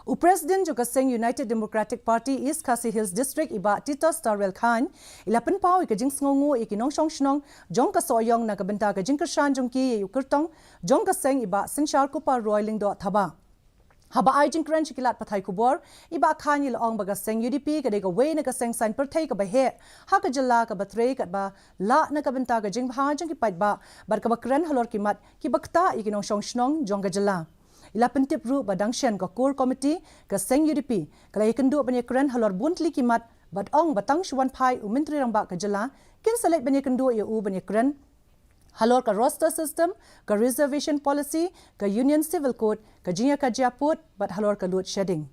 President juga Seng United Democratic Party East Khasi Hills District iba Tita Starwell Khan ila Pynpaw ke Jingsngewnguh iki Nongshong Shnong jong ka soyong na kabenta ka Jingkershan jong ki yukertong jong ka Seng iba Sinshar Kupa Roiling do thaba haba ai jingkran chikilat pathai kubor iba Khan il ong baga Seng UDP ka de ka we na ka Seng sign per thai ka ba he ha ka jalla ka batre ka ba la na kabenta ka jingbha jong ki pai ba bar ka bakran halor ki mat ki bakta iki Nongshong Shnong jong ka jalla ila pentip ru badang shen ka core committee ka Seng UDP kala ikendu banya kren halor buntli kimat bad ong batang shwan phai umintri rangba ka jala kin select banya kendu u banya kren halor ka roster system ka reservation policy ka union civil code ka jinya ka japut bad halor ka load shedding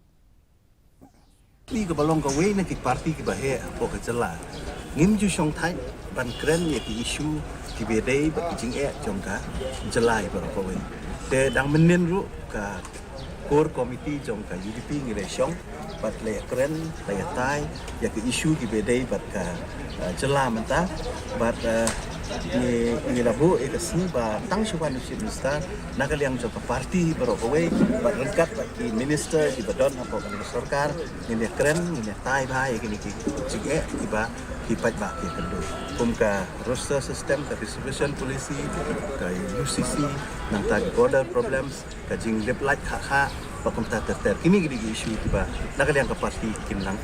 ni ka balong ka we na ki party ki bahe po ka jala ngim ju shong thai ban kren ye ki issue ki be dei ba jing e jong ka jala ba ko we te dang menen ru ka core committee jong ka UDP ngi le shong bat le kren le tai ya ki issue ki be dei bat ka jala menta bat ni labu e ka si ba tang shwan ni minister nakaliang jong ka party baro ko we bat rengkat ba ki minister di badon apa ka sarkar ni le kren ni le tai ba e ki jing e ki ba kipat ba ki kendu kum ka roster system ka distribution policy ka UCC nang tag border problems ka jing lep light kha ba kum ta ter kini gidi issue ki ba nakaliang ka party kinang